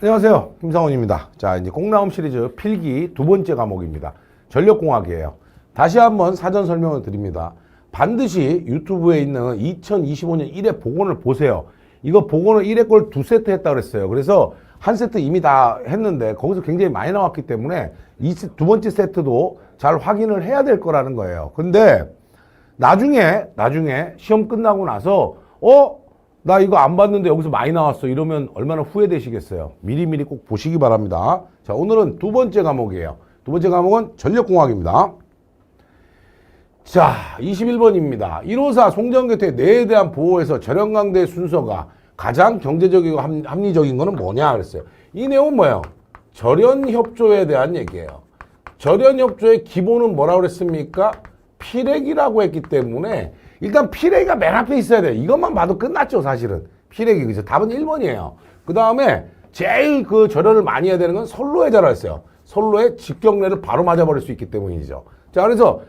안녕하세요. 김상훈입니다. 자, 이제 꽁나움 시리즈 필기 두 번째 과목입니다. 전력공학이에요. 다시 한번 사전 설명을 드립니다. 반드시 유튜브에 있는 2025년 1회 복원을 보세요. 이거 복원을 1회 걸 두 세트 했다고 그랬어요. 그래서 한 세트 이미 다 했는데 거기서 굉장히 많이 나왔기 때문에 이 두 번째 세트도 잘 확인을 해야 될 거라는 거예요. 근데 나중에 시험 끝나고 나서 나 이거 안 봤는데 여기서 많이 나왔어 이러면 얼마나 후회되시겠어요. 미리미리 꼭 보시기 바랍니다. 자, 오늘은 두 번째 과목이에요. 두 번째 과목은 전력공학입니다. 자, 21번입니다. 154 송전교태 뇌에 대한 보호에서 절연강대 순서가 가장 경제적이고 합리적인 거는 뭐냐 그랬어요. 이 내용은 뭐예요? 절연협조에 대한 얘기예요. 절연협조의 기본은 뭐라고 그랬습니까? 피렉이라고 했기 때문에 일단 피레기가 맨 앞에 있어야 돼. 이것만 봐도 끝났죠, 사실은. 피레기. 그죠? 답은 1번이에요. 그 다음에 제일 그 절연을 많이 해야 되는 건 선로해자라 했어요. 선로에 직경례를 바로 맞아버릴 수 있기 때문이죠. 자, 그래서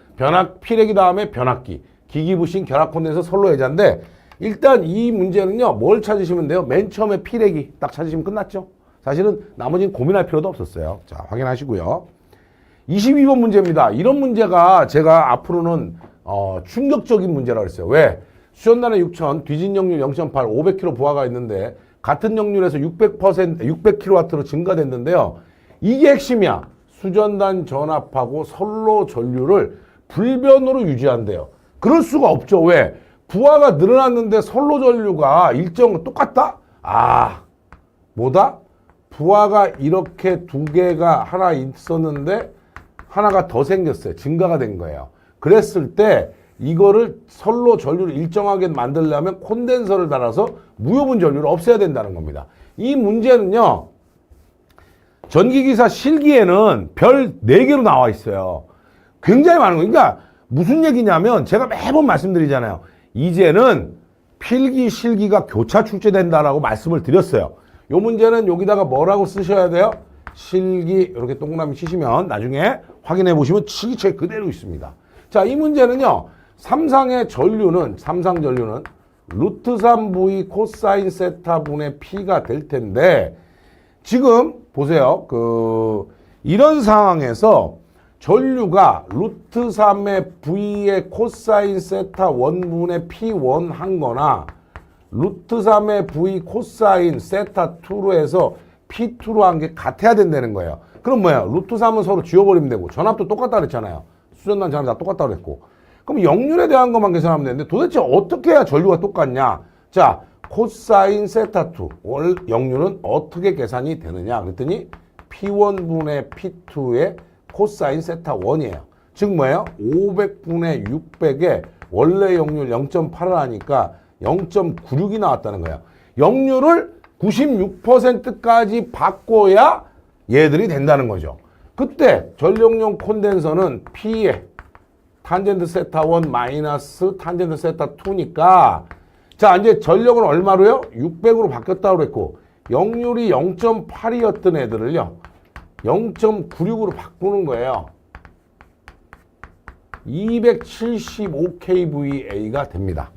피레기 다음에 변압기, 기기부신, 결합콘덴서, 선로해자인데 일단 이 문제는요, 뭘 찾으시면 돼요? 맨 처음에 피레기 딱 찾으시면 끝났죠. 사실은 나머지는 고민할 필요도 없었어요. 자, 확인하시고요. 22번 문제입니다. 이런 문제가 제가 앞으로는 충격적인 문제라고 했어요. 왜? 수전단의 6,000, 뒤진 역률 0.8, 500kg 부하가 있는데 같은 역률에서 600kW로 증가됐는데요. 이게 핵심이야. 수전단 전압하고 선로 전류를 불변으로 유지한대요. 그럴 수가 없죠. 왜? 부하가 늘어났는데 선로 전류가 일정 똑같다? 뭐다? 부하가 이렇게 두 개가 하나 있었는데 하나가 더 생겼어요. 증가가 된 거예요. 그랬을 때 이거를 선로 전류를 일정하게 만들려면 콘덴서를 달아서 무효분 전류를 없애야 된다는 겁니다. 이 문제는요. 전기기사 실기에는 별 4개로 나와 있어요. 굉장히 많은 거예요. 그러니까 무슨 얘기냐면 제가 매번 말씀드리잖아요. 이제는 필기, 실기가 교차 출제된다라고 말씀을 드렸어요. 이 문제는 여기다가 뭐라고 쓰셔야 돼요? 실기 이렇게 동그라미 치시면 나중에 확인해 보시면 치기체 그대로 있습니다. 자, 이 문제는요. 삼상 전류는 루트 3v 코사인 세타 분의 p가 될 텐데 지금 보세요. 이런 상황에서 전류가 루트 3의 v의 코사인 세타 1분의 p1 한 거나 루트 3의 v 코사인 세타 2로 해서 p2로 한 게 같아야 된다는 거예요. 그럼 뭐야? 루트 3은 서로 지워버리면 되고 전압도 똑같다 그랬잖아요. 수전단 전압 다 똑같다 그랬고. 그럼 역률에 대한 것만 계산하면 되는데 도대체 어떻게 해야 전류가 똑같냐? 자, 코사인 세타2 역률은 어떻게 계산이 되느냐? 그랬더니 p1분의 p2의 코사인 세타1이에요. 즉 뭐예요? 500분의 600에 원래 역률 0.8을 하니까 0.96이 나왔다는 거예요. 역률을 96%까지 바꿔야 얘들이 된다는 거죠. 그때 전력용 콘덴서는 P에 탄젠트 세타 1 마이너스 탄젠트 세타 2니까 자, 이제 전력은 얼마로요? 600으로 바뀌었다고 그랬고 역률이 0.8이었던 애들을요 0.96으로 바꾸는 거예요. 275kVA가 됩니다.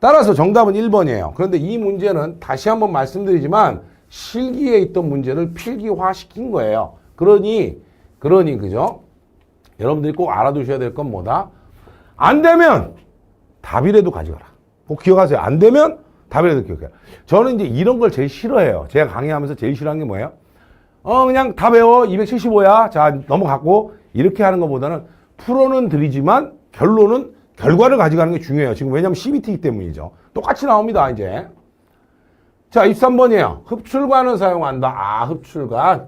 따라서 정답은 1번이에요. 그런데 이 문제는 다시 한번 말씀드리지만 실기에 있던 문제를 필기화 시킨 거예요. 그러니 그죠? 여러분들이 꼭 알아두셔야 될 건 뭐다? 안 되면 답이라도 가져가라. 꼭 기억하세요. 안 되면 답이라도 기억해요. 저는 이제 이런 걸 제일 싫어해요. 제가 강의하면서 제일 싫어하는 게 뭐예요? 그냥 다 배워. 275야. 자, 넘어갔고. 이렇게 하는 것보다는 풀어는 드리지만 결과를 가져가는 게 중요해요. 지금 왜냐면 CBT이기 때문이죠. 똑같이 나옵니다, 이제. 자, 23번이에요. 흡출관을 사용한다. 흡출관.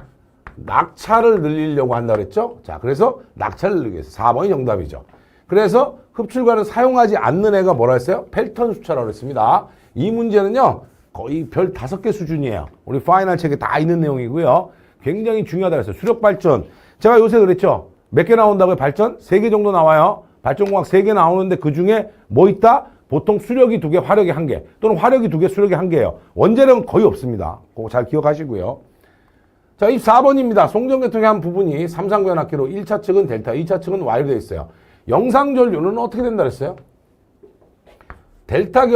낙차를 늘리려고 한다 그랬죠? 자, 그래서 낙차를 늘리기 위해서 4번이 정답이죠. 그래서 흡출관을 사용하지 않는 애가 뭐라 했어요? 펠턴 수차라고 했습니다. 이 문제는요, 거의 별 5개 수준이에요. 우리 파이널 책에 다 있는 내용이고요. 굉장히 중요하다고 했어요. 수력 발전. 제가 요새 그랬죠? 몇 개 나온다고요? 발전? 3개 정도 나와요. 발전공학 3개 나오는데 그 중에 뭐 있다? 보통 수력이 2개, 화력이 1개. 또는 화력이 2개, 수력이 1개예요. 원자력은 거의 없습니다. 그거 잘 기억하시고요. 자, 24번입니다. 송전계통의 한 부분이 삼상변압기로 1차 측은 델타, 2차 측은 Y로 되어 있어요. 영상전류는 어떻게 된다 그랬어요? 델타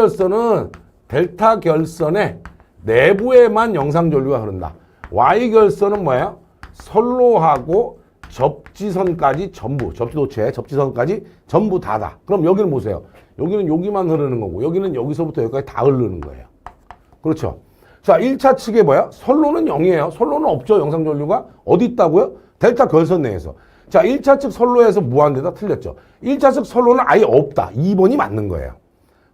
결선의 내부에만 영상전류가 흐른다. Y결선은 뭐예요? 선로하고 접지선까지 전부, 접지도체, 접지선까지 전부 다다. 그럼 여기는 보세요. 여기는 여기만 흐르는 거고 여기는 여기서부터 여기까지 다 흐르는 거예요. 그렇죠? 자, 1차 측에 뭐야? 선로는 0이에요. 선로는 없죠. 영상전류가. 어디 있다고요? 델타 결선 내에서. 자, 1차 측 선로에서 무한대다 틀렸죠. 1차 측 선로는 아예 없다. 2번이 맞는 거예요.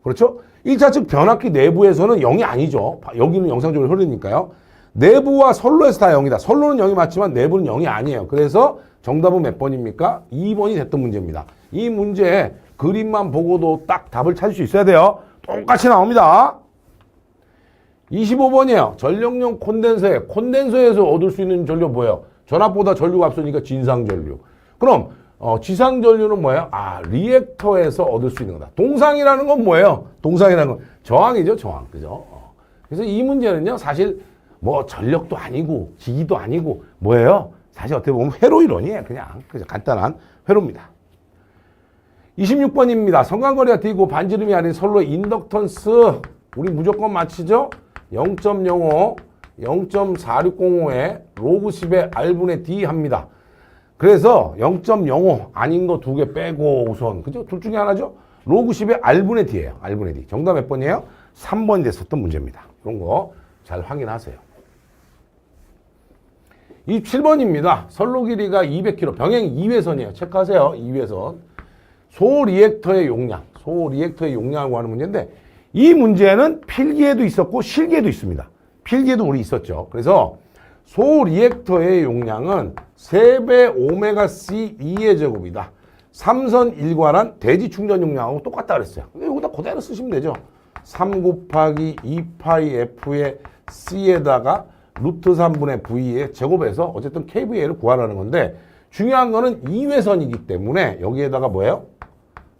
그렇죠? 1차 측 변압기 내부에서는 0이 아니죠. 여기는 영상전류 흐르니까요. 내부와 선로에서 다 0이다. 선로는 0이 맞지만 내부는 0이 아니에요. 그래서 정답은 몇 번입니까? 2번이 됐던 문제입니다. 이 문제 그림만 보고도 딱 답을 찾을 수 있어야 돼요. 똑같이 나옵니다. 25번이에요. 전력용 콘덴서에서 얻을 수 있는 전류 뭐예요? 전압보다 전류가 앞서니까 진상전류. 그럼 지상전류는 뭐예요? 아, 리액터에서 얻을 수 있는 거다. 동상이라는 건 뭐예요? 동상이라는 건 저항이죠, 저항. 그죠? 그래서 이 문제는요, 사실 뭐 전력도 아니고 기기도 아니고 뭐예요? 사실 어떻게 보면 회로 이론이에요. 그냥 간단한 회로입니다. 26번입니다. 성간거리가 D고 반지름이 아닌 선로 인덕턴스 우리 무조건 맞히죠? 0.05, 0.4605에 로그 10의 R분의 D 합니다. 그래서 0.05 아닌 거 두 개 빼고 우선 그죠? 둘 중에 하나죠? 로그 10의 R분의 D예요. R분의 D. 정답 몇 번이에요? 3번이 됐었던 문제입니다. 그런 거 잘 확인하세요. 27번입니다. 선로 길이가 200km, 병행 2회선이에요. 체크하세요. 2회선. 소리액터의 용량, 소리액터의 용량을 하는 문제인데 이 문제는 필기에도 있었고 실기에도 있습니다. 필기에도 우리 있었죠. 그래서 소리액터의 용량은 3배 오메가 C2의 제곱이다. 삼선 일관한 대지 충전 용량하고 똑같다 그랬어요. 여기다 그대로 쓰시면 되죠. 3 곱하기 2파이 F의 C에다가 루트 3분의 V의 제곱해서 어쨌든 KVA를 구하라는 건데 중요한 거는 2회선이기 때문에 여기에다가 뭐예요?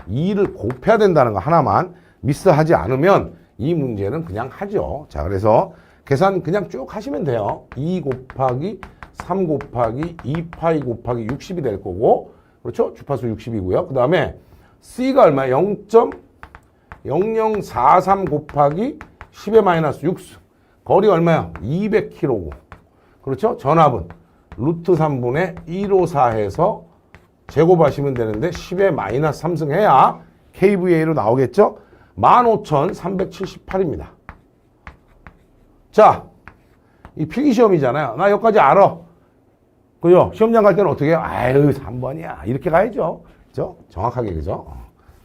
2를 곱해야 된다는 거 하나만 미스하지 않으면 이 문제는 그냥 하죠. 자, 그래서 계산 그냥 쭉 하시면 돼요. 2 곱하기 3 곱하기 2파이 곱하기 60이 될 거고 그렇죠? 주파수 60이고요. 그 다음에 C가 얼마야? 0.0043 곱하기 10의 마이너스 6. 거리가 얼마야? 200km고. 그렇죠? 전압은 루트 3분의 154 해서 제곱하시면 되는데 10의 마이너스 3승 해야 KVA로 나오겠죠? 15,378입니다. 자, 이 필기시험이잖아요. 나 여기까지 알아. 그죠? 시험장 갈 때는 어떻게 해요? 아유, 3번이야. 이렇게 가야죠. 그죠? 정확하게, 그죠?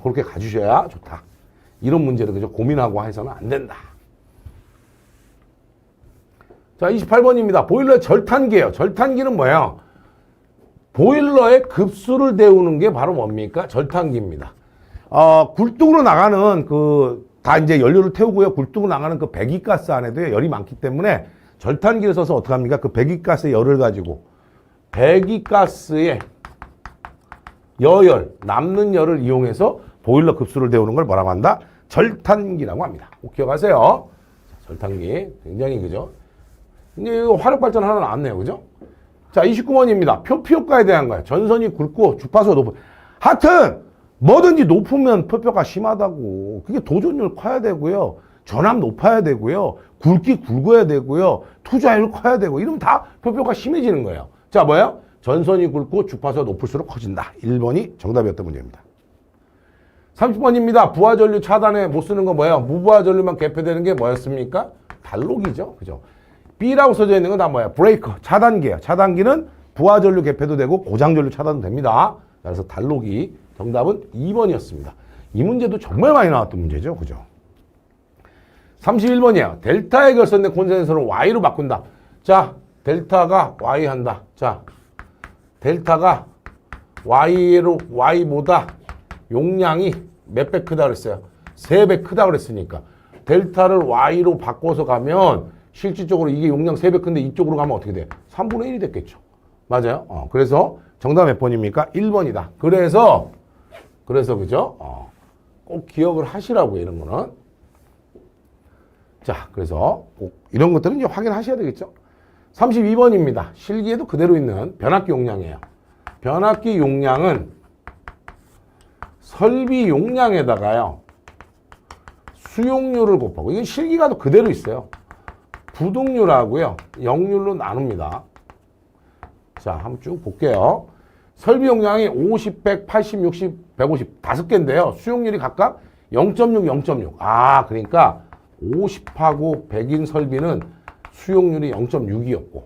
그렇게 가주셔야 좋다. 이런 문제를, 그죠? 고민하고 해서는 안 된다. 자, 28번입니다. 보일러의 절탄기예요. 절탄기는 뭐예요? 보일러의 급수를 데우는 게 바로 뭡니까? 절탄기입니다. 굴뚝으로 나가는 다 이제 연료를 태우고요. 굴뚝으로 나가는 그 배기가스 안에도 열이 많기 때문에 절탄기를 써서 어떻게 합니까? 그 배기가스의 열을 가지고 배기가스의 여열, 남는 열을 이용해서 보일러 급수를 데우는 걸 뭐라고 한다? 절탄기라고 합니다. 꼭 기억하세요. 절탄기. 굉장히, 그죠? 이제 이거 화력 발전 하나 나왔네요. 그죠? 자, 29번입니다. 표피 효과에 대한 거예요. 전선이 굵고 주파수가 높은. 하여튼, 뭐든지 높으면 표표가 심하다고. 그게 도전율 커야 되고요. 전압 높아야 되고요. 굵기 굵어야 되고요. 투자율 커야 되고. 이러면 다 표표가 심해지는 거예요. 자, 뭐예요? 전선이 굵고 주파수가 높을수록 커진다. 1번이 정답이었던 문제입니다. 30번입니다. 부하전류 차단에 못 쓰는 건 뭐예요? 무부하전류만 개폐되는 게 뭐였습니까? 단록이죠. 그죠? B라고 써져 있는 건 다 뭐야? 브레이커, 차단기예요. 차단기는 부하전류 개폐도 되고 고장전류 차단도 됩니다. 그래서 단록이 정답은 2번이었습니다. 이 문제도 정말 많이 나왔던 문제죠. 그죠? 31번이에요. 델타에 결선된 콘덴서를 Y로 바꾼다. 자, 델타가 Y 한다. 자, 델타가 Y보다 용량이 몇 배 크다 그랬어요? 3배 크다 그랬으니까. 델타를 Y로 바꿔서 가면 실질적으로 이게 용량 3배 큰데 이쪽으로 가면 어떻게 돼? 3분의 1이 됐겠죠. 맞아요? 그래서 정답 몇 번입니까? 1번이다. 그래서 그죠? 꼭 기억을 하시라고요, 이런 거는. 자, 그래서 꼭 이런 것들은 이제 확인하셔야 되겠죠. 32번입니다. 실기에도 그대로 있는 변압기 용량이에요. 변압기 용량은 설비 용량에다가요, 수용료를 곱하고, 이건 실기가도 그대로 있어요. 부동률하고요. 역률로 나눕니다. 자, 한번 쭉 볼게요. 설비 용량이 50, 100, 80, 60, 150 다섯 개인데요. 수용률이 각각 0.6, 0.6. 아, 그러니까 50하고 100인 설비는 수용률이 0.6이었고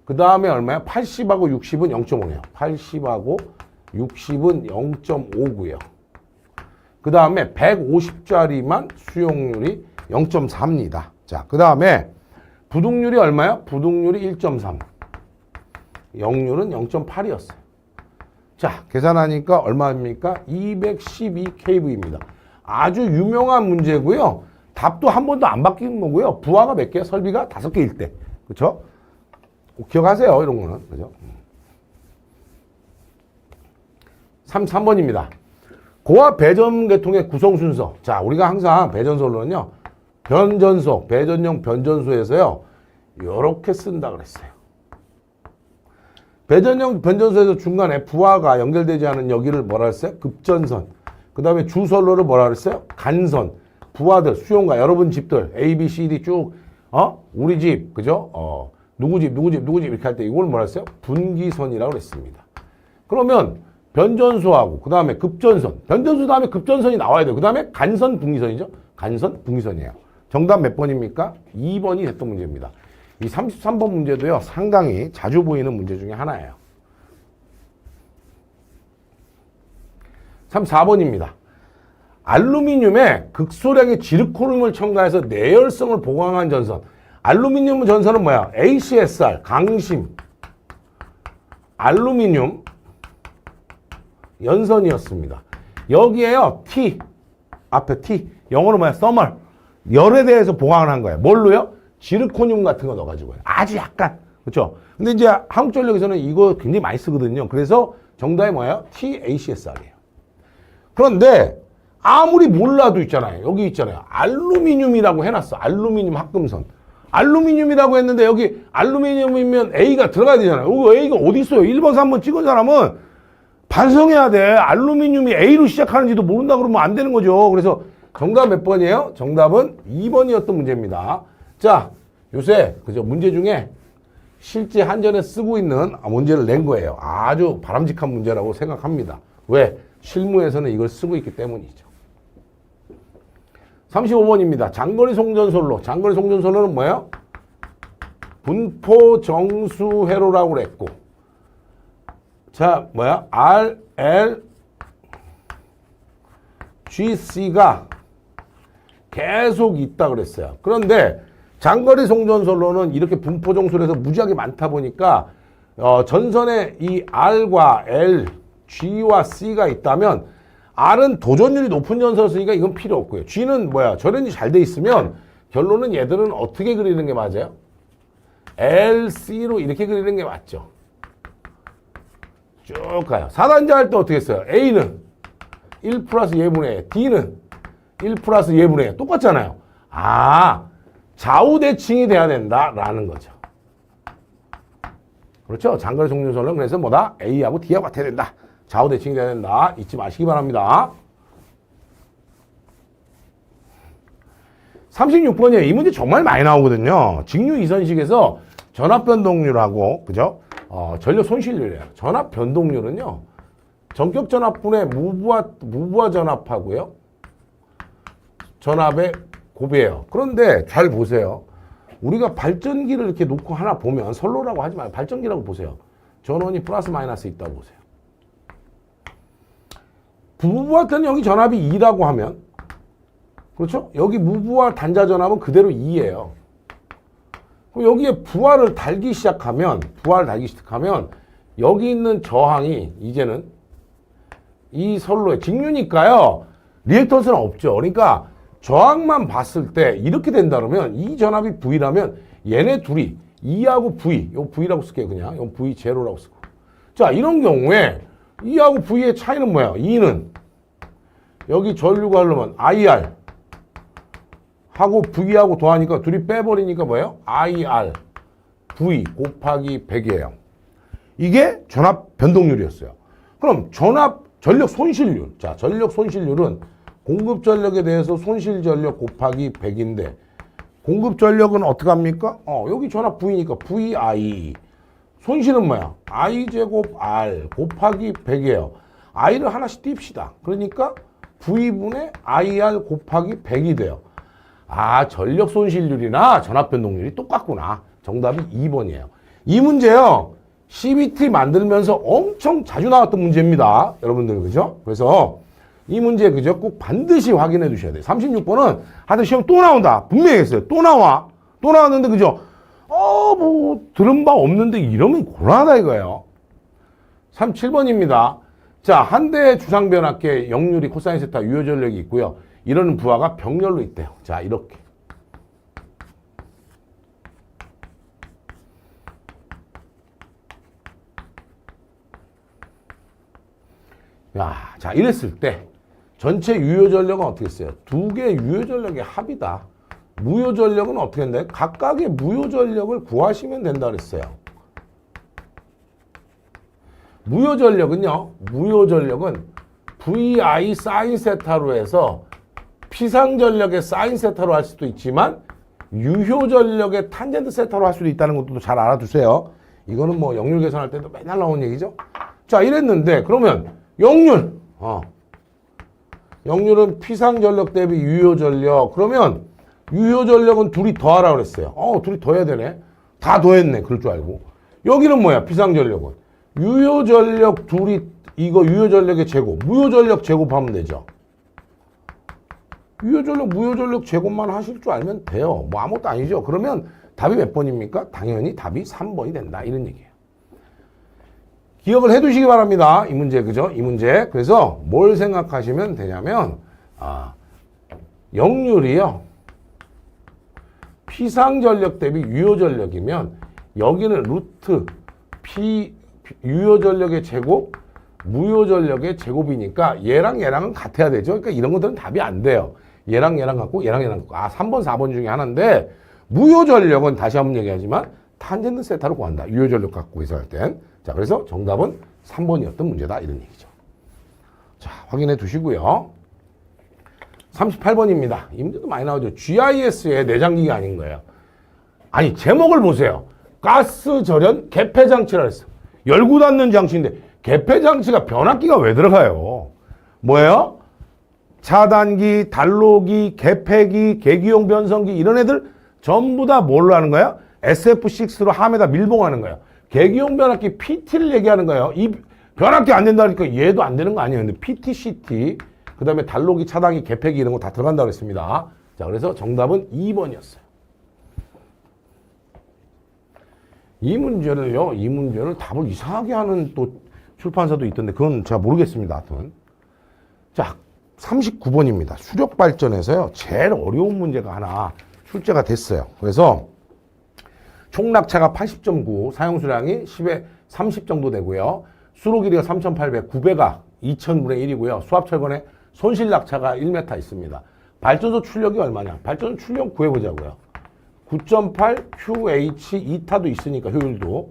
그 다음에 얼마야? 80하고 60은 0.5네요. 80하고 60은 0.5고요. 그 다음에 150짜리만 수용률이 0.4입니다. 자, 그 다음에 부동률이 얼마야? 부동률이 1.3. 역률은 0.8이었어요. 자, 계산하니까 얼마입니까? 212kV입니다. 아주 유명한 문제고요. 답도 한 번도 안 바뀌는 거고요. 부하가 몇 개? 설비가 5개일 때. 그렇죠? 기억하세요. 이런 거는. 그죠? 33번입니다. 고압 배전 계통의 구성 순서. 자, 우리가 항상 배전솔로는요. 변전소, 배전용 변전소에서요. 요렇게 쓴다 그랬어요. 배전용 변전소에서 중간에 부하가 연결되지 않은 여기를 뭐라 했어요? 급전선. 그 다음에 주선로를 뭐라 그랬어요? 간선. 부하들, 수용가, 여러분 집들, A, B, C, D 쭉, 우리 집, 그죠? 누구 집, 누구 집, 누구 집 이렇게 할 때 이걸 뭐라 했어요? 분기선이라고 그랬습니다. 그러면 변전소하고, 그 다음에 급전선. 변전소 다음에 급전선이 나와야 돼요. 그 다음에 간선, 분기선이죠? 간선, 분기선이에요. 정답 몇 번입니까? 2번이 됐던 문제입니다. 이 33번 문제도요, 상당히 자주 보이는 문제 중에 하나예요. 34번입니다. 알루미늄에 극소량의 지르코늄을 첨가해서 내열성을 보강한 전선. 알루미늄 전선은 뭐야? ACSR, 강심, 알루미늄 연선이었습니다. 여기에요, T, 앞에 T, 영어로 뭐야? 서멀. 열에 대해서 보강을 한 거예요. 뭘로요? 지르코늄 같은 거 넣어가지고요. 아주 약간. 그렇죠? 근데 이제 한국전력에서는 이거 굉장히 많이 쓰거든요. 그래서 정답이 뭐예요? TACSR이에요. 그런데 아무리 몰라도 있잖아요. 여기 있잖아요. 알루미늄이라고 해놨어. 알루미늄 합금선. 알루미늄이라고 했는데 여기 알루미늄이면 A가 들어가야 되잖아요. 여기 A가 어디 있어요? 1번, 3번 찍은 사람은 반성해야 돼. 알루미늄이 A로 시작하는지도 모른다 그러면 안 되는 거죠. 그래서 정답 몇 번이에요? 정답은 2번이었던 문제입니다. 자, 요새 그죠? 문제 중에 실제 한전에 쓰고 있는 문제를 낸 거예요. 아주 바람직한 문제라고 생각합니다. 왜? 실무에서는 이걸 쓰고 있기 때문이죠. 35번입니다. 장거리 송전솔로. 장거리 송전솔로는 뭐예요? 분포 정수 회로라고 그랬고. 자, 뭐야? R, L, G, C가 계속 있다 그랬어요. 그런데 장거리 송전솔로는 이렇게 분포 정수에서 무지하게 많다 보니까 전선에 이 R과 L, G와 C가 있다면 R은 도전율이 높은 전선을 쓰니까 이건 필요 없고요. G는 뭐야? 전원이 잘 돼 있으면 결론은 얘들은 어떻게 그리는 게 맞아요? LC로 이렇게 그리는 게 맞죠. 쭉 가요. 4단자 할 때 어떻게 했어요? A는 1 플러스 예분의 에, D는 1 플러스 예분의 에. 똑같잖아요. 아, 좌우대칭이 돼야 된다라는 거죠. 그렇죠? 장거리 송전솔로는 그래서 뭐다? A하고 D하고 같아야 된다. 좌우대칭이 돼야 된다. 잊지 마시기 바랍니다. 36번이에요. 이 문제 정말 많이 나오거든요. 직류 이선식에서 전압 변동률하고, 그죠? 전력 손실률이에요. 전압 변동률은요, 전격 전압분의 무부하 전압하고요, 전압의 곱이에요. 그런데 잘 보세요. 우리가 발전기를 이렇게 놓고 하나 보면, 선로라고 하지 마요. 발전기라고 보세요. 전원이 플러스 마이너스 있다고 보세요. 무부하 때는 여기 전압이 2라고 하면, 그렇죠? 여기 무부하 단자 전압은 그대로 2예요. 그럼 여기에 부하를 달기 시작하면 여기 있는 저항이 이제는 이 선로에 직류니까요. 리액턴스는 없죠. 그러니까 저항만 봤을 때 이렇게 된다 그러면 이 전압이 V라면 얘네 둘이 E하고 V, 요 V라고 쓸게요. 그냥 요 V 제로라고 쓰고. 자, 이런 경우에 E하고 V의 차이는 뭐야? E는 여기 전류가 흐르면 IR 하고 V하고 더하니까 둘이 빼버리니까 뭐예요? IR V 곱하기 100이에요. 이게 전압 변동률이었어요. 그럼 전력 손실률. 자, 전력 손실률은 공급 전력에 대해서 손실 전력 곱하기 100인데 공급 전력은 어떻게 합니까? 여기 전압 V니까 VI. 손실은 뭐야? I 제곱 R 곱하기 100이에요. I를 하나씩 띄웁시다. 그러니까 V분의 IR 곱하기 100이 돼요. 아, 전력 손실률이나 전압 변동률이 똑같구나. 정답이 2번이에요. 이 문제요. CBT 만들면서 엄청 자주 나왔던 문제입니다. 여러분들, 그죠? 그래서 이 문제, 그죠? 꼭 반드시 확인해 두셔야 돼요. 36번은 하여튼 시험 또 나온다. 분명히 했어요. 또 나와. 또 나왔는데, 그죠? 들은 바 없는데 이러면 곤란하다 이거예요. 37번입니다. 자, 한 대의 주상변압계 역률이 코사인 세타 유효전력이 있고요. 이런 부하가 병렬로 있대요. 자, 이렇게. 자, 이랬을 때 전체 유효전력은 어떻게 했어요? 두 개의 유효전력의 합이다. 무효전력은 어떻게 한다요? 각각의 무효전력을 구하시면 된다 그랬어요. 무효전력은요. 무효전력은 VI 사인 세타로 해서 피상전력의 사인 세타로 할 수도 있지만 유효전력의 탄젠트 세타로 할 수도 있다는 것도 잘 알아두세요. 이거는 뭐 역률 계산할 때도 맨날 나오는 얘기죠. 자, 이랬는데 그러면 역률. 역률은 피상전력 대비 유효전력. 그러면 유효전력은 둘이 더하라 그랬어요. 둘이 더해야 되네. 다 더했네. 그럴 줄 알고. 여기는 뭐야? 피상전력은. 유효전력 둘이 이거 유효전력의 제곱. 무효전력 제곱하면 되죠. 유효전력, 무효전력 제곱만 하실 줄 알면 돼요. 뭐 아무것도 아니죠. 그러면 답이 몇 번입니까? 당연히 답이 3번이 된다. 이런 얘기예요. 기억을 해 두시기 바랍니다. 이 문제, 그죠? 이 문제. 그래서 뭘 생각하시면 되냐면, 역률이요. 피상전력 대비 유효전력이면 여기는 루트 유효전력의 제곱, 무효전력의 제곱이니까 얘랑 얘랑은 같아야 되죠. 그러니까 이런 것들은 답이 안 돼요. 얘랑 얘랑 같고 얘랑 얘랑 같고. 3번, 4번 중에 하나인데 무효전력은 다시 한번 얘기하지만 탄젠트 세타로 구한다. 유효전력 갖고 계산할 땐. 자, 그래서 정답은 3번이었던 문제다. 이런 얘기죠. 자, 확인해 두시고요. 38번입니다. 이 문제도 많이 나오죠. GIS의 내장기가 아닌 거예요. 아니, 제목을 보세요. 가스 절연 개폐 장치라 했어. 열고 닫는 장치인데 개폐 장치가 변압기가 왜 들어가요? 뭐예요? 차단기, 단로기, 개폐기, 계기용 변성기 이런 애들 전부 다 뭘로 하는 거야? SF6로 함에다 밀봉하는 거예요. 계기용 변압기 PT를 얘기하는 거예요. 이 변압기 안 된다니까 얘도 안 되는 거 아니에요. 근데 PT, CT, 그 다음에 단로기, 차단기, 개폐기 이런 거 다 들어간다고 했습니다. 자, 그래서 정답은 2번이었어요. 이 문제를 답을 이상하게 하는 또 출판사도 있던데 그건 제가 모르겠습니다. 하여튼. 자, 39번입니다. 수력 발전에서요. 제일 어려운 문제가 하나 출제가 됐어요. 그래서 총 낙차가 80.9, 사용 수량이 10에 30 정도 되고요. 수로 길이가 3,800, 9배가 2,000분의 1이고요. 수압철근에 손실 낙차가 1m 있습니다. 발전소 출력이 얼마냐? 발전소 출력 구해보자고요. 9.8 QH 2타도 있으니까 효율도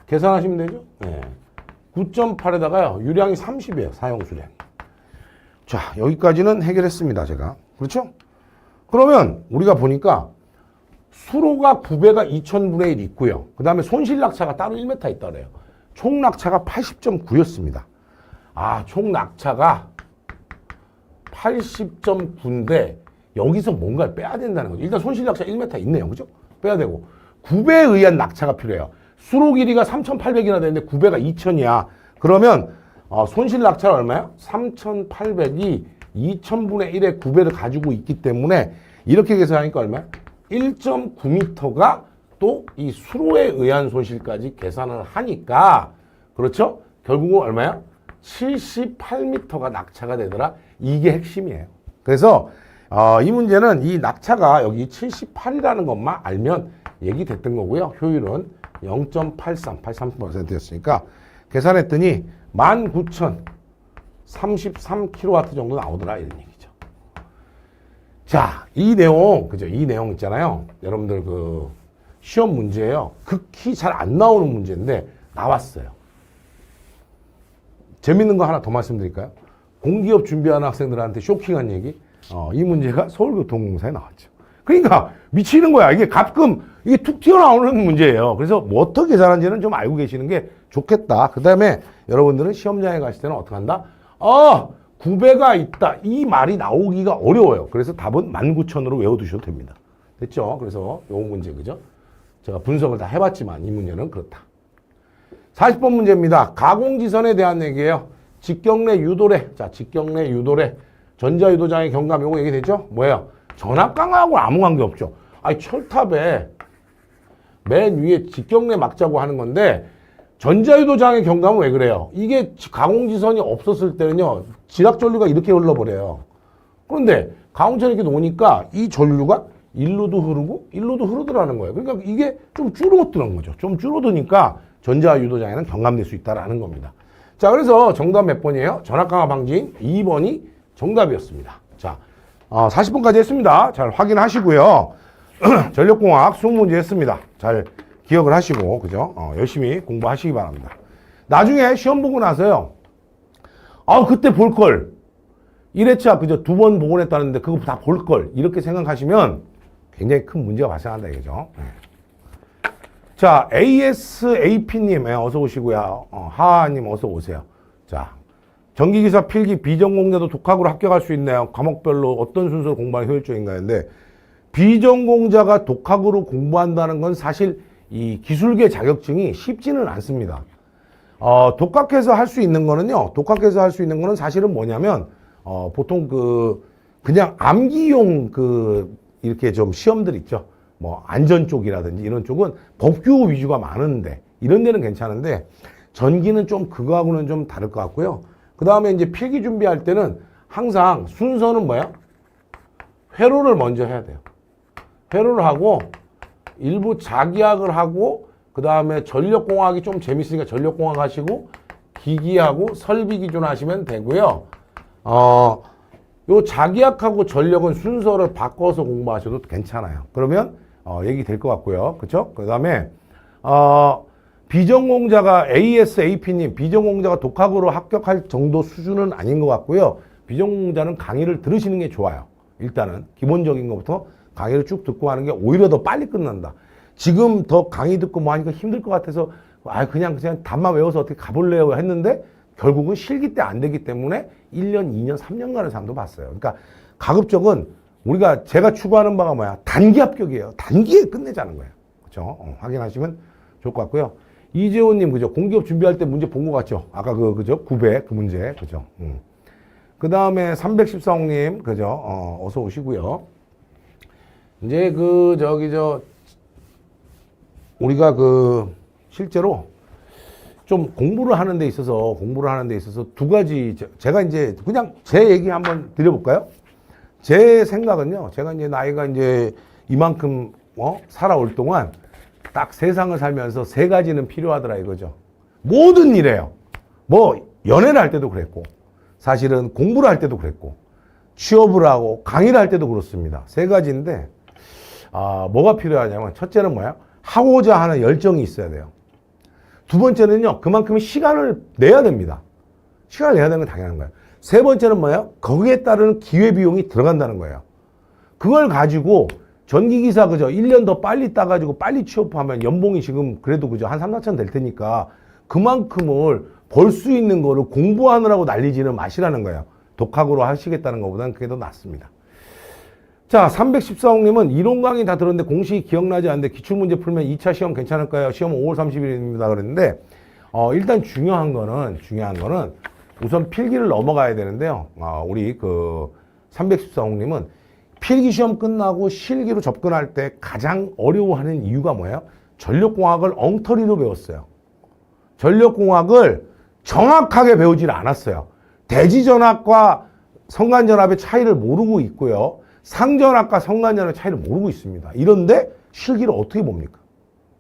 계산하시면 되죠. 네. 9.8에다가요. 유량이 30이에요. 사용 수량이. 자, 여기까지는 해결했습니다. 제가. 그렇죠? 그러면 우리가 보니까 수로가 9배가 2,000분의 1 있고요. 그 다음에 손실 낙차가 따로 1m 있다 그래요. 총 낙차가 80.9였습니다. 총 낙차가 80.9인데 여기서 뭔가를 빼야 된다는 거죠. 일단 손실 낙차 1m 있네요. 그죠? 빼야 되고 9배에 의한 낙차가 필요해요. 수로 길이가 3,800이나 되는데 9배가 2,000이야. 그러면 손실 낙차가 얼마야? 3,800이 2,000분의 1의 9배를 가지고 있기 때문에 이렇게 계산하니까 얼마야? 1.9m가 또 이 수로에 의한 손실까지 계산을 하니까 그렇죠? 결국은 얼마야? 78m가 낙차가 되더라. 이게 핵심이에요. 그래서 이 문제는 이 낙차가 여기 78이라는 것만 알면 얘기됐던 거고요. 효율은 0.83%였으니까 계산했더니 19,033kW 정도 나오더라 이런 얘기죠. 자, 이 내용, 그죠? 이 내용 있잖아요. 여러분들 그 시험 문제예요. 극히 잘 안 나오는 문제인데 나왔어요. 재밌는 거 하나 더 말씀드릴까요? 공기업 준비하는 학생들한테 쇼킹한 얘기. 이 문제가 서울교통공사에 나왔죠. 그러니까 미치는 거야. 이게 가끔 이게 툭 튀어나오는 문제예요. 그래서 뭐 어떻게 계산하는지는 좀 알고 계시는 게 좋겠다. 그 다음에 여러분들은 시험장에 가실 때는 어떻게 한다? 9배가 있다. 이 말이 나오기가 어려워요. 그래서 답은 19,000으로 외워두셔도 됩니다. 됐죠? 그래서 요 문제, 그죠? 제가 분석을 다 해봤지만 이 문제는 그렇다. 40번 문제입니다. 가공지선에 대한 얘기예요. 직경내 유도래. 자, 직경내 유도래. 전자유도장의 경감 요거 얘기됐죠? 뭐예요? 전압강하고 아무 관계 없죠. 아니, 철탑에 맨 위에 직경내 막자고 하는 건데 전자유도장의 경감은 왜 그래요? 이게 가공지선이 없었을 때는요, 지락전류가 이렇게 흘러버려요. 그런데 가공지선이 이렇게 놓으니까 이 전류가 일로도 흐르고 일로도 흐르더라는 거예요. 그러니까 이게 좀 줄어드는 거죠. 좀 줄어드니까 전자유도장에는 경감될 수 있다라는 겁니다. 자, 그래서 정답 몇 번이에요? 전압강화 방지인 2번이 정답이었습니다. 자, 40번까지 했습니다. 잘 확인하시고요. 전력공학 20문제 했습니다. 잘 기억을 하시고, 그죠? 열심히 공부하시기 바랍니다. 나중에 시험 보고 나서요. 그때 볼 걸. 1회차, 그죠? 2번 보고 했다는데 그거 다 볼 걸. 이렇게 생각하시면 굉장히 큰 문제가 발생한다, 이거죠. 네. 자, ASAP님, 어서 오시고요. 하하님, 어서 오세요. 자, 전기기사 필기 비전공자도 독학으로 합격할 수 있나요? 과목별로 어떤 순서로 공부하는 효율적인가요? 근데 비전공자가 독학으로 공부한다는 건 사실 이 기술계 자격증이 쉽지는 않습니다. 독학해서 할 수 있는 거는요, 독학해서 할 수 있는 거는 사실은 뭐냐면, 보통 그냥 암기용 이렇게 좀 시험들 있죠. 뭐, 안전 쪽이라든지 이런 쪽은 법규 위주가 많은데, 이런 데는 괜찮은데, 전기는 좀 그거하고는 좀 다를 것 같고요. 그 다음에 이제 필기 준비할 때는 항상 순서는 뭐야? 회로를 먼저 해야 돼요. 회로를 하고, 일부 자기학을 하고, 그 다음에 전력공학이 좀 재밌으니까 전력공학 하시고, 기기하고 설비 기준 하시면 되고요. 요 자기학하고 전력은 순서를 바꿔서 공부하셔도 괜찮아요. 그러면, 얘기 될 것 같고요. 그쵸? 그 다음에, 비전공자가 ASAP님, 비전공자가 독학으로 합격할 정도 수준은 아닌 것 같고요. 비전공자는 강의를 들으시는 게 좋아요. 일단은, 기본적인 것부터 강의를 쭉 듣고 하는 게 오히려 더 빨리 끝난다. 지금 더 강의 듣고 뭐 하니까 힘들 것 같아서 그냥 답만 외워서 어떻게 가볼래요 했는데 결국은 실기 때 안 되기 때문에 1년, 2년, 3년 가는 사람도 봤어요. 그러니까 가급적은 제가 추구하는 바가 뭐야? 단기 합격이에요. 단기에 끝내자는 거예요. 그렇죠? 확인하시면 좋을 것 같고요. 이재호님, 그죠? 공기업 준비할 때 문제 본 것 같죠? 아까 그죠? 9배, 그 문제. 그죠? 그 다음에 314호님, 그죠? 어서 오시고요. 이제 우리가 실제로 좀 공부를 하는 데 있어서 두 가지, 제가 이제 그냥 제 얘기 한번 드려볼까요? 제 생각은요, 제가 이제 나이가 이제 이만큼, 살아올 동안 딱 세상을 살면서 세 가지는 필요하더라 이거죠. 모든 일에요. 뭐, 연애를 할 때도 그랬고, 사실은 공부를 할 때도 그랬고, 취업을 하고 강의를 할 때도 그렇습니다. 세 가지인데, 뭐가 필요하냐면, 첫째는 뭐야? 하고자 하는 열정이 있어야 돼요. 두 번째는요, 그만큼의 시간을 내야 됩니다. 시간을 내야 되는 건 당연한 거예요. 세 번째는 뭐예요? 거기에 따르는 기회비용이 들어간다는 거예요. 그걸 가지고 전기기사, 그죠? 1년 더 빨리 따가지고 빨리 취업하면 연봉이 지금 그래도 그죠? 한 3, 4천 될 테니까 그만큼을 벌 수 있는 거를 공부하느라고 난리지는 마시라는 거예요. 독학으로 하시겠다는 것보다는 그게 더 낫습니다. 자, 314호님은 이론 강의 다 들었는데 공식이 기억나지 않는데 기출문제 풀면 2차 시험 괜찮을까요? 시험은 5월 30일입니다. 그랬는데, 일단 중요한 거는 우선 필기를 넘어가야 되는데요. 우리 314호님은 필기 시험 끝나고 실기로 접근할 때 가장 어려워하는 이유가 뭐예요? 전력공학을 엉터리로 배웠어요. 전력공학을 정확하게 배우질 않았어요. 대지전압과 성간전압의 차이를 모르고 있고요. 상전압과 성간전압의 차이를 모르고 있습니다. 이런데 실기를 어떻게 봅니까?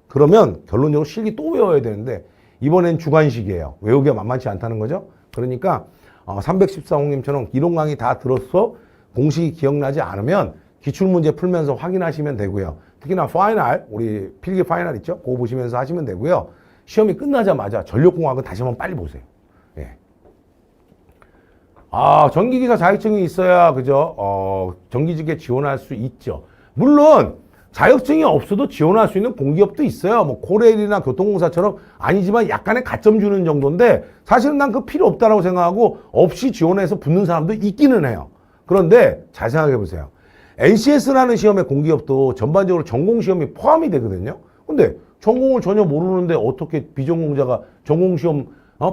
그러면 결론적으로 실기 또 외워야 되는데 이번엔 주관식이에요. 외우기가 만만치 않다는 거죠. 그러니까 314호님처럼 이론 강의 다 들어서 공식이 기억나지 않으면 기출문제 풀면서 확인하시면 되고요. 특히나 파이널, 우리 필기 파이널 있죠? 그거 보시면서 하시면 되고요. 시험이 끝나자마자 전력공학은 다시 한번 빨리 보세요. 예. 전기기사 자격증이 있어야, 그죠? 전기직에 지원할 수 있죠. 물론 자격증이 없어도 지원할 수 있는 공기업도 있어요. 뭐 코레일이나 교통공사처럼 아니지만 약간의 가점 주는 정도인데 사실은 난 그 필요 없다라고 생각하고 없이 지원해서 붙는 사람도 있기는 해요. 그런데 잘 생각해 보세요. NCS라는 시험의 공기업도 전반적으로 전공 시험이 포함이 되거든요. 근데 전공을 전혀 모르는데 어떻게 비전공자가 전공시험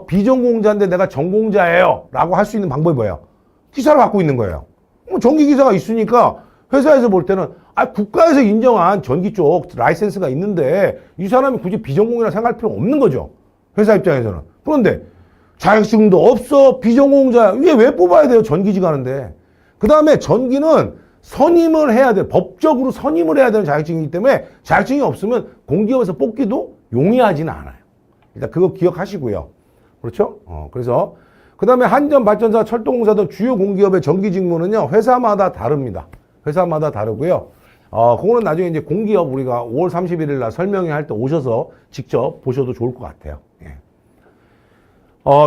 비전공자인데 내가 전공자예요 라고 할 수 있는 방법이 뭐예요? 기사를 갖고 있는 거예요. 전기기사가 있으니까 회사에서 볼 때는 국가에서 인정한 전기 쪽 라이센스가 있는데 이 사람이 굳이 비전공이라 생각할 필요 없는 거죠. 회사 입장에서는. 그런데 자격증도 없어. 비전공자. 이게 왜 뽑아야 돼요? 전기직 하는데. 그 다음에 전기는 선임을 해야 돼. 법적으로 선임을 해야 되는 자격증이기 때문에 자격증이 없으면 공기업에서 뽑기도 용이하지는 않아요. 일단 그거 기억하시고요. 그렇죠? 그래서 그 다음에 한전, 발전사, 철도공사 등 주요 공기업의 전기 직무는요. 회사마다 다릅니다. 회사마다 다르고요. 그거는 나중에 이제 공기업 우리가 5월 31일 날 설명회 할 때 오셔서 직접 보셔도 좋을 것 같아요. 예.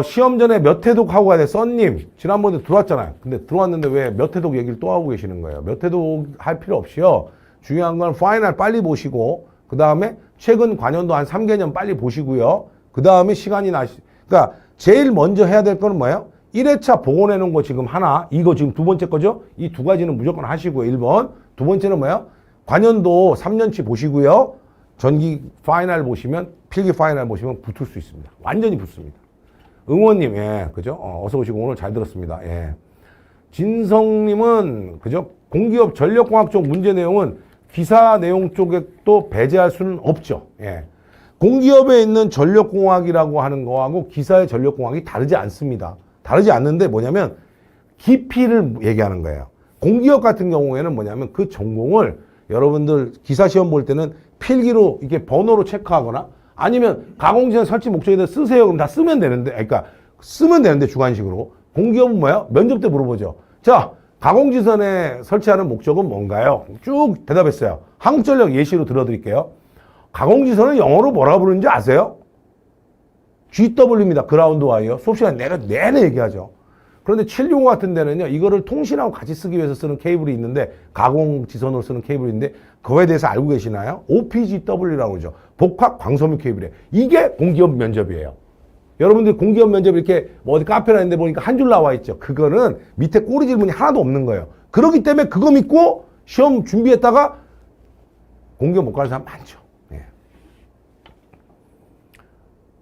시험 전에 몇 회독 하고 가야 돼. 썬님, 지난번에 들어왔잖아요. 근데 들어왔는데 왜 몇 회독 얘기를 또 하고 계시는 거예요? 몇 회독 할 필요 없이요. 중요한 건 파이널 빨리 보시고, 그 다음에 최근 관연도 한 3개년 빨리 보시고요. 그 다음에 시간이 그러니까 제일 먼저 해야 될 거는 뭐예요? 1회차 보고 내는 거 지금 하나, 이거 지금 두 번째 거죠? 이 두 가지는 무조건 하시고요. 1번. 두 번째는 뭐예요? 관연도 3년치 보시고요. 전기 파이널 보시면, 필기 파이널 보시면 붙을 수 있습니다. 완전히 붙습니다. 응원님, 예, 그죠? 어서 오시고 오늘 잘 들었습니다. 예. 진성님은, 그죠? 공기업 전력공학 쪽 문제 내용은 기사 내용 쪽에 또 배제할 수는 없죠. 예. 공기업에 있는 전력공학이라고 하는 거하고 기사의 전력공학이 다르지 않습니다. 다르지 않는데 뭐냐면 깊이를 얘기하는 거예요. 공기업 같은 경우에는 뭐냐면 그 전공을 여러분들 기사 시험 볼 때는 필기로 이렇게 번호로 체크하거나 아니면 가공지선 설치 목적에 대해 쓰세요. 그럼 다 쓰면 되는데, 그러니까 쓰면 되는데 주관식으로. 공기업은 뭐야? 면접 때 물어보죠. 자, 가공지선에 설치하는 목적은 뭔가요? 쭉 대답했어요. 한국전력 예시로 들어드릴게요. 가공지선은 영어로 뭐라고 부르는지 아세요? GW입니다. 그라운드 와이어. 수업 시간에 내가 내내 얘기하죠. 그런데 765 같은 데는요, 이거를 통신하고 같이 쓰기 위해서 쓰는 케이블이 있는데, 가공지선으로 쓰는 케이블이 있는데, 그거에 대해서 알고 계시나요? OPGW라고 그러죠. 복합 광섬유 케이블이에요. 이게 공기업 면접이에요. 여러분들 공기업 면접 이렇게 뭐 어디 카페나 있는데 보니까 한 줄 나와 있죠. 그거는 밑에 꼬리 질문이 하나도 없는 거예요. 그렇기 때문에 그거 믿고 시험 준비했다가 공기업 못 가는 사람 많죠. 예.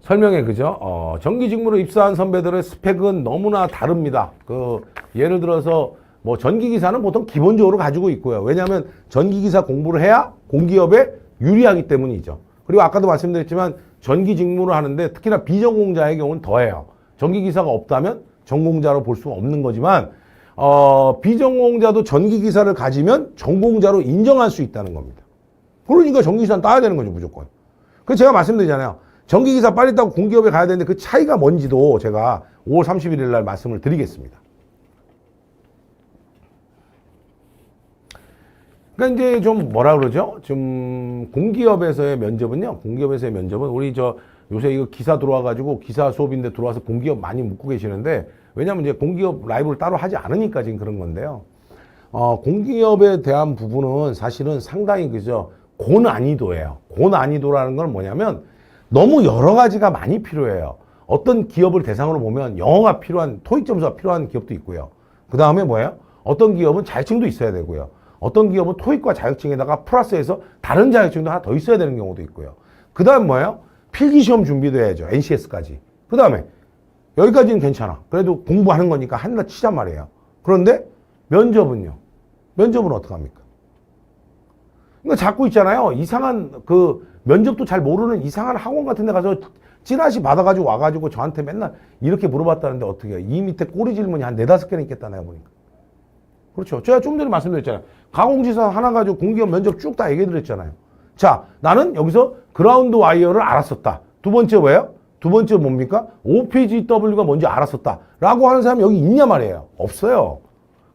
설명해, 그죠? 전기 직무로 입사한 선배들의 스펙은 너무나 다릅니다. 예를 들어서 뭐 전기기사는 보통 기본적으로 가지고 있고요. 왜냐하면 전기기사 공부를 해야 공기업에 유리하기 때문이죠. 그리고 아까도 말씀드렸지만 전기 직무를 하는데 특히나 비전공자의 경우는 더해요. 전기기사가 없다면 전공자로 볼 수가 없는 거지만 비전공자도 전기기사를 가지면 전공자로 인정할 수 있다는 겁니다. 그러니까 전기기사는 따야 되는 거죠, 무조건. 그래서 제가 말씀드리잖아요. 전기기사 빨리 따고 공기업에 가야 되는데 그 차이가 뭔지도 제가 5월 31일 날 말씀을 드리겠습니다. 그러니까 이제 좀 뭐라 그러죠? 좀 공기업에서의 면접은요. 공기업에서의 면접은 우리 요새 이거 기사 들어와가지고 기사 수업인데 들어와서 공기업 많이 묻고 계시는데 왜냐면 이제 공기업 라이브를 따로 하지 않으니까 지금 그런 건데요. 공기업에 대한 부분은 사실은 상당히 그죠? 고난이도예요. 고난이도라는 건 뭐냐면 너무 여러 가지가 많이 필요해요. 어떤 기업을 대상으로 보면 영어가 필요한 토익 점수가 필요한 기업도 있고요. 그 다음에 뭐예요? 어떤 기업은 자격증도 있어야 되고요. 어떤 기업은 토익과 자격증에다가 플러스해서 다른 자격증도 하나 더 있어야 되는 경우도 있고요. 그 다음 뭐예요? 필기시험 준비도 해야죠. NCS까지. 그 다음에 여기까지는 괜찮아. 그래도 공부하는 거니까 한다 치잔 말이에요. 그런데 면접은요? 면접은 어떡합니까? 그러니까 자꾸 있잖아요. 이상한 면접도 잘 모르는 이상한 학원 같은 데 가서 찌라시 받아가지고 와가지고 저한테 맨날 이렇게 물어봤다는데 어떻게 해요? 이 밑에 꼬리 질문이 한 4-5개는 있겠다 내가 보니까. 그렇죠. 제가 좀 전에 말씀드렸잖아요. 가공지사 하나 가지고 공기업 면접 쭉 다 얘기해 드렸잖아요. 자, 나는 여기서 그라운드 와이어를 알았었다. 두 번째 뭐예요? 두 번째 뭡니까? OPGW가 뭔지 알았었다. 라고 하는 사람이 여기 있냐 말이에요. 없어요.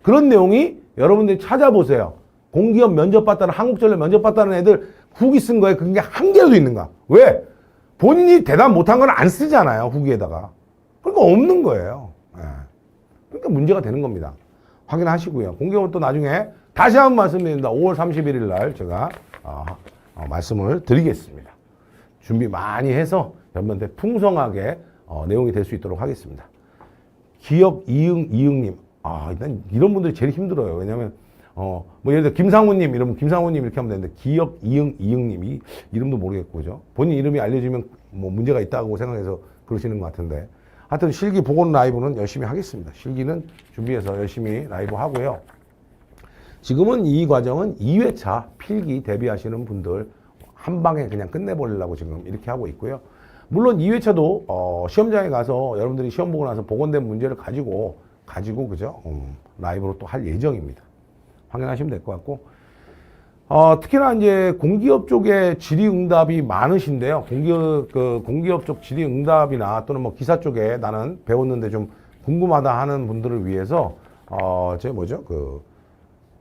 그런 내용이 여러분들이 찾아보세요. 공기업 면접 봤다는, 한국전력 면접 봤다는 애들 후기 쓴 거에 그게 한 개도 있는가? 왜? 본인이 대답 못한 건 안 쓰잖아요. 후기에다가. 그러니까 없는 거예요. 예. 그러니까 문제가 되는 겁니다. 확인하시고요. 공기업은 또 나중에 다시 한번 말씀드립니다. 5월 31일 날 제가 말씀을 드리겠습니다. 준비 많이 해서 여러분한테 풍성하게 내용이 될 수 있도록 하겠습니다. 기억 이응님. 난 이런 분들이 제일 힘들어요. 왜냐면 뭐 예를 들어 김상훈님 이러면 김상훈님 이렇게 하면 되는데 기억 이응님 이 이름도 모르겠고 그죠? 본인 이름이 알려지면 뭐 문제가 있다고 생각해서 그러시는 것 같은데 하여튼 실기 보건 라이브는 열심히 하겠습니다. 실기는 준비해서 열심히 라이브 하고요. 지금은 이 과정은 2회차 필기 대비하시는 분들 한 방에 그냥 끝내버리려고 지금 이렇게 하고 있고요. 물론 2회차도 시험장에 가서 여러분들이 시험 보고 나서 복원된 문제를 가지고 그죠? 라이브로 또 할 예정입니다. 확인하시면 될 것 같고 특히나 이제 공기업 쪽에 질의응답이 많으신데요. 공기업 쪽 질의응답이나 또는 뭐 기사 쪽에 나는 배웠는데 좀 궁금하다 하는 분들을 위해서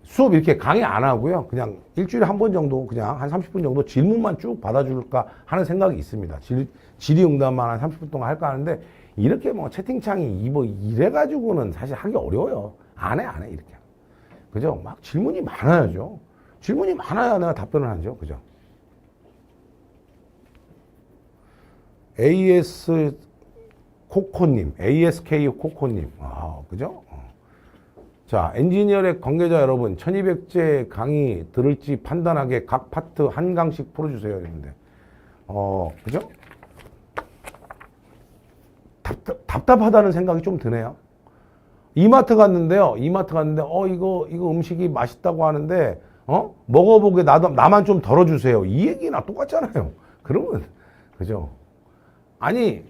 수업 이렇게 강의 안 하고요. 그냥 일주일에 한 번 정도 그냥 한 30분 정도 질문만 쭉 받아줄까 하는 생각이 있습니다. 질의응답만 한 30분 동안 할까 하는데 이렇게 뭐 채팅창이 이래가지고는 사실 하기 어려워요. 안 해 이렇게. 그죠? 막 질문이 많아야죠. 질문이 많아야 내가 답변을 하죠. 그죠? ASK 코코님. 그죠? 자, 엔지니어의 관계자 여러분, 1200제 강의 들을지 판단하게 각 파트 한 강씩 풀어주세요. 이랬는데, 그죠? 답답하다는 생각이 좀 드네요. 이마트 갔는데, 이거 음식이 맛있다고 하는데, 먹어보게 나만 좀 덜어주세요. 이 얘기나 똑같잖아요. 그러면, 그죠? 아니,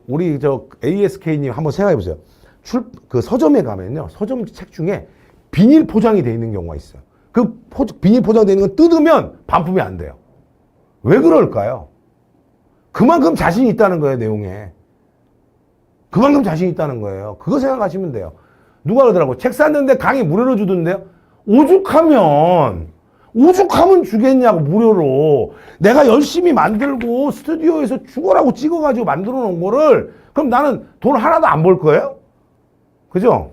우리 ASK님 한번 생각해보세요. 서점에 가면요. 서점 책 중에 비닐 포장이 되어 있는 경우가 있어요. 비닐 포장되어 있는 건 뜯으면 반품이 안 돼요. 왜 그럴까요? 그만큼 자신이 있다는 거예요, 내용에. 그만큼 자신이 있다는 거예요. 그거 생각하시면 돼요. 누가 그러더라고. 책 샀는데 강의 무료로 주던데요? 오죽하면 주겠냐고, 무료로. 내가 열심히 만들고 스튜디오에서 죽어라고 찍어가지고 만들어 놓은 거를 그럼 나는 돈 하나도 안 벌 거예요? 그죠?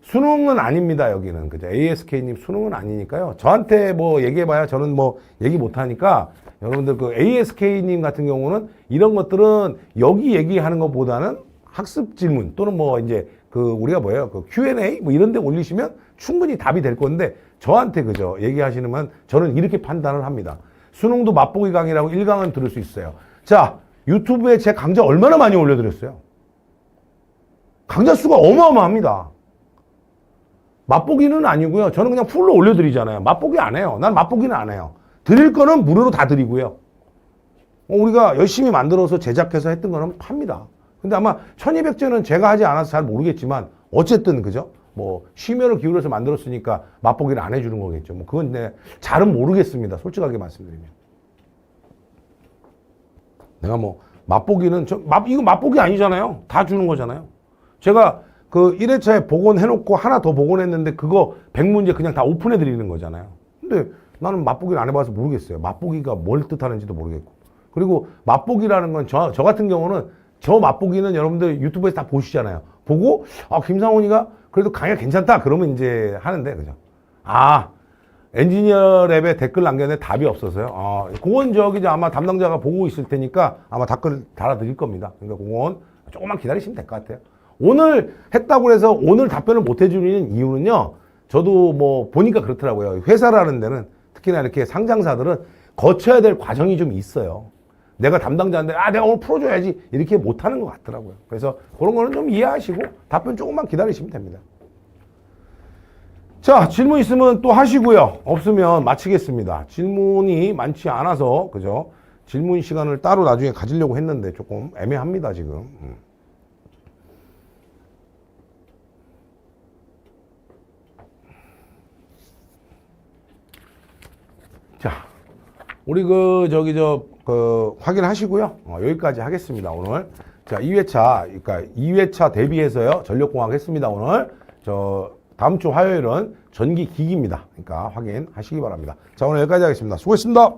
수능은 아닙니다, 여기는. 그죠? ASK님 수능은 아니니까요. 저한테 뭐 얘기해봐야 저는 뭐 얘기 못하니까 여러분들 ASK님 같은 경우는 이런 것들은 여기 얘기하는 것보다는 학습 질문 또는 뭐 이제 우리가 Q&A 뭐 이런 데 올리시면 충분히 답이 될 건데 저한테 그죠? 얘기하시면 저는 이렇게 판단을 합니다. 수능도 맛보기 강의라고 1강은 들을 수 있어요. 자, 유튜브에 제 강좌 얼마나 많이 올려드렸어요? 강좌 수가 어마어마합니다. 맛보기는 아니고요. 저는 그냥 풀로 올려드리잖아요. 맛보기 안 해요. 난 맛보기는 안 해요. 드릴 거는 무료로 다 드리고요. 우리가 열심히 만들어서 제작해서 했던 거는 팝니다. 근데 아마 1200제는 제가 하지 않아서 잘 모르겠지만 어쨌든 그죠? 뭐 심혈을 기울여서 만들었으니까 맛보기를 안 해주는 거겠죠. 뭐 그건 잘은 모르겠습니다. 솔직하게 말씀드리면. 내가 뭐 맛보기는 이거 맛보기 아니잖아요. 다 주는 거잖아요. 제가 1회차에 복원해놓고 하나 더 복원했는데 그거 100문제 그냥 다 오픈해 드리는 거잖아요. 근데 나는 맛보기를 안 해봐서 모르겠어요. 맛보기가 뭘 뜻하는지도 모르겠고. 그리고 맛보기라는 건 저 같은 경우는 저 맛보기는 여러분들 유튜브에서 다 보시잖아요. 보고 김상훈이가 그래도 강의가 괜찮다 그러면 이제 하는데 그죠? 엔지니어 랩에 댓글 남겼는데 답이 없어서요. 그건 아마 담당자가 보고 있을 테니까 아마 댓글 달아드릴 겁니다. 그러니까 그건 조금만 기다리시면 될 것 같아요. 오늘 했다고 해서 오늘 답변을 못 해주는 이유는요. 저도 뭐 보니까 그렇더라고요. 회사라는 데는 특히나 이렇게 상장사들은 거쳐야 될 과정이 좀 있어요. 내가 담당자인데 내가 오늘 풀어줘야지 이렇게 못하는 것 같더라고요. 그래서 그런 거는 좀 이해하시고 답변 조금만 기다리시면 됩니다. 자, 질문 있으면 또 하시고요. 없으면 마치겠습니다. 질문이 많지 않아서 그죠? 질문 시간을 따로 나중에 가지려고 했는데 조금 애매합니다 지금. 자, 우리 확인하시고요. 여기까지 하겠습니다, 오늘. 자, 2회차 대비해서요. 전력공학 했습니다, 오늘. 다음 주 화요일은 전기 기기입니다. 그러니까 확인하시기 바랍니다. 자, 오늘 여기까지 하겠습니다. 수고했습니다.